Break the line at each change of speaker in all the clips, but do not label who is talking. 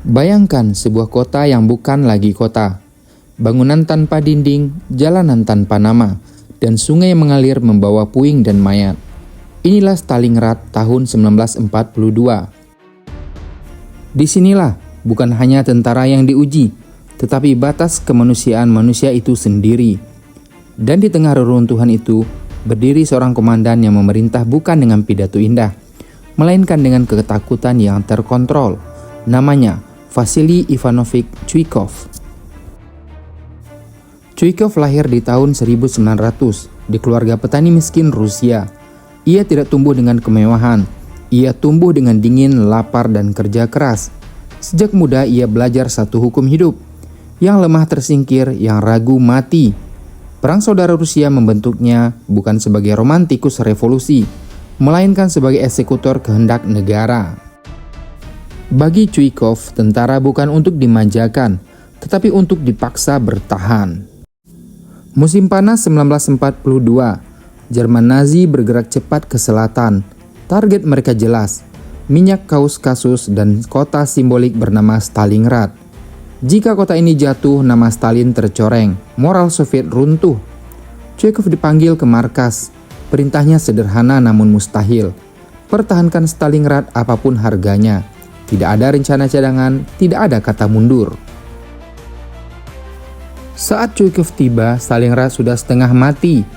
Bayangkan sebuah kota yang bukan lagi kota. Bangunan tanpa dinding, jalanan tanpa nama, dan sungai yang mengalir membawa puing dan mayat. Inilah Stalingrad tahun 1942. Disinilah bukan hanya tentara yang diuji, tetapi batas kemanusiaan manusia itu sendiri. Dan di tengah reruntuhan itu, berdiri seorang komandan yang memerintah bukan dengan pidato indah, melainkan dengan ketakutan yang terkontrol. Namanya Vasily Ivanovich Chuikov. Chuikov lahir di tahun 1900 di keluarga petani miskin Rusia. Ia tidak tumbuh dengan kemewahan. Ia tumbuh dengan dingin, lapar, dan kerja keras. Sejak muda ia belajar satu hukum hidup. Yang lemah tersingkir, yang ragu mati. Perang saudara Rusia membentuknya bukan sebagai romantikus revolusi, melainkan sebagai eksekutor kehendak negara. Bagi Chuikov, tentara bukan untuk dimanjakan, tetapi untuk dipaksa bertahan. Musim panas 1942, Jerman Nazi bergerak cepat ke selatan. Target mereka jelas, minyak Kaukasus dan kota simbolik bernama Stalingrad. Jika kota ini jatuh, nama Stalin tercoreng, moral Soviet runtuh. Chuikov dipanggil ke markas. Perintahnya sederhana namun mustahil. Pertahankan Stalingrad apapun harganya. Tidak ada rencana cadangan, tidak ada kata mundur. Saat Chuikov tiba, Stalingrad sudah setengah mati.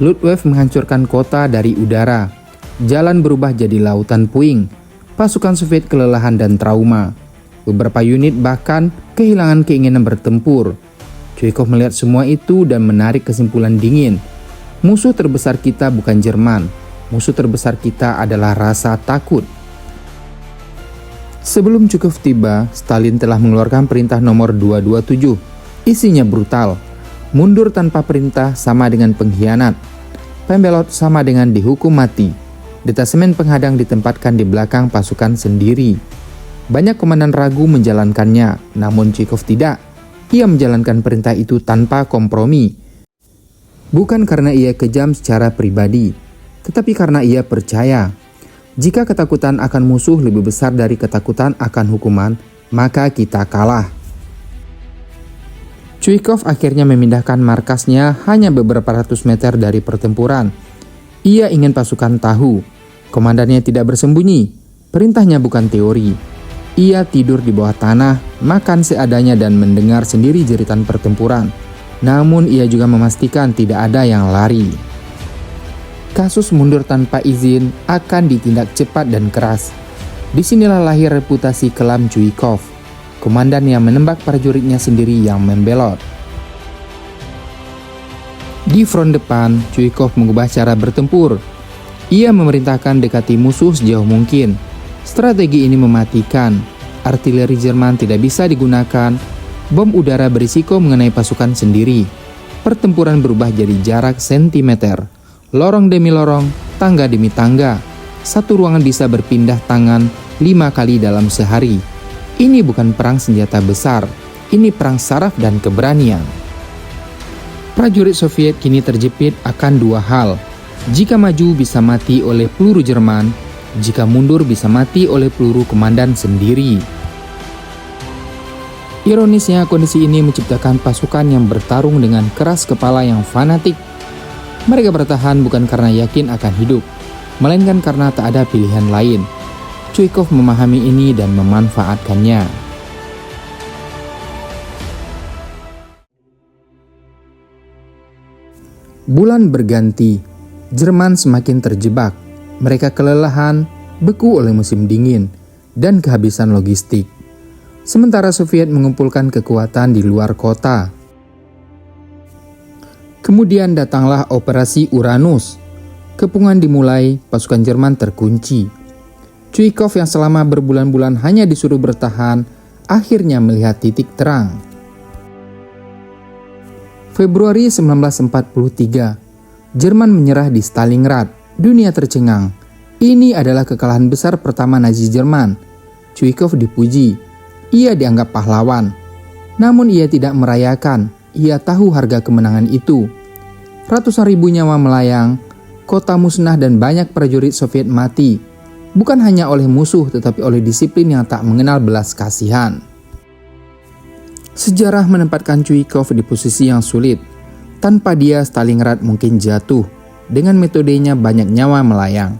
Luftwaffe menghancurkan kota dari udara. Jalan berubah jadi lautan puing. Pasukan Soviet kelelahan dan trauma. Beberapa unit bahkan kehilangan keinginan bertempur. Chuikov melihat semua itu dan menarik kesimpulan dingin. Musuh terbesar kita bukan Jerman. Musuh terbesar kita adalah rasa takut. Sebelum Chuikov tiba, Stalin telah mengeluarkan perintah nomor 227. Isinya brutal. Mundur tanpa perintah sama dengan pengkhianat. Pembelot sama dengan dihukum mati. Detasemen penghadang ditempatkan di belakang pasukan sendiri. Banyak komandan ragu menjalankannya, namun Chuikov tidak. Ia menjalankan perintah itu tanpa kompromi. Bukan karena ia kejam secara pribadi, tetapi karena ia percaya. Jika ketakutan akan musuh lebih besar dari ketakutan akan hukuman, maka kita kalah. Chuikov akhirnya memindahkan markasnya hanya beberapa ratus meter dari pertempuran. Ia ingin pasukan tahu, komandannya tidak bersembunyi, perintahnya bukan teori. Ia tidur di bawah tanah, makan seadanya dan mendengar sendiri jeritan pertempuran. Namun ia juga memastikan tidak ada yang lari. Kasus mundur tanpa izin akan ditindak cepat dan keras. Disinilah lahir reputasi kelam Chuikov, komandan yang menembak prajuritnya sendiri yang membelot. Di front depan, Chuikov mengubah cara bertempur. Ia memerintahkan dekati musuh sejauh mungkin. Strategi ini mematikan. Artileri Jerman tidak bisa digunakan. Bom udara berisiko mengenai pasukan sendiri. Pertempuran berubah jadi jarak sentimeter. Lorong demi lorong, tangga demi tangga. Satu ruangan bisa berpindah tangan 5 kali dalam sehari. Ini bukan perang senjata besar. Ini perang saraf dan keberanian. Prajurit Soviet kini terjepit akan dua hal. Jika maju bisa mati oleh peluru Jerman, jika mundur bisa mati oleh peluru komandan sendiri. Ironisnya, kondisi ini menciptakan pasukan yang bertarung dengan keras kepala yang fanatik. Mereka bertahan bukan karena yakin akan hidup, melainkan karena tak ada pilihan lain. Chuikov memahami ini dan memanfaatkannya. Bulan berganti, Jerman semakin terjebak. Mereka kelelahan, beku oleh musim dingin, dan kehabisan logistik. Sementara Soviet mengumpulkan kekuatan di luar kota. Kemudian datanglah Operasi Uranus. Kepungan dimulai, pasukan Jerman terkunci. Chuikov yang selama berbulan-bulan hanya disuruh bertahan, akhirnya melihat titik terang. Februari 1943, Jerman menyerah di Stalingrad. Dunia tercengang. Ini adalah kekalahan besar pertama Nazi Jerman. Chuikov dipuji. Ia dianggap pahlawan. Namun ia tidak merayakan. Ia tahu harga kemenangan itu. Ratusan ribu nyawa melayang, kota musnah dan banyak prajurit Soviet mati. Bukan hanya oleh musuh tetapi oleh disiplin yang tak mengenal belas kasihan. Sejarah menempatkan Chuikov di posisi yang sulit. Tanpa dia, Stalingrad mungkin jatuh. Dengan metodenya banyak nyawa melayang.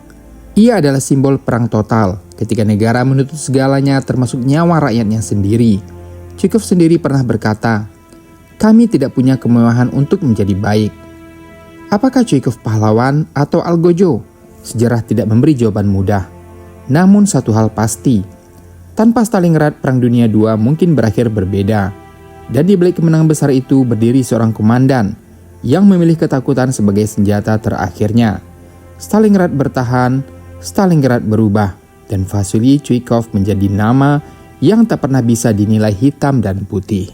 Ia adalah simbol perang total, ketika negara menuntut segalanya termasuk nyawa rakyatnya sendiri. Chuikov sendiri pernah berkata, "Kami tidak punya kemewahan untuk menjadi baik." Apakah Chuikov pahlawan atau algojo? Sejarah tidak memberi jawaban mudah. Namun satu hal pasti, tanpa Stalingrad, Perang Dunia II mungkin berakhir berbeda. Dan di balik kemenangan besar itu berdiri seorang komandan yang memilih ketakutan sebagai senjata terakhirnya. Stalingrad bertahan, Stalingrad berubah, dan Vasily Chuikov menjadi nama yang tak pernah bisa dinilai hitam dan putih.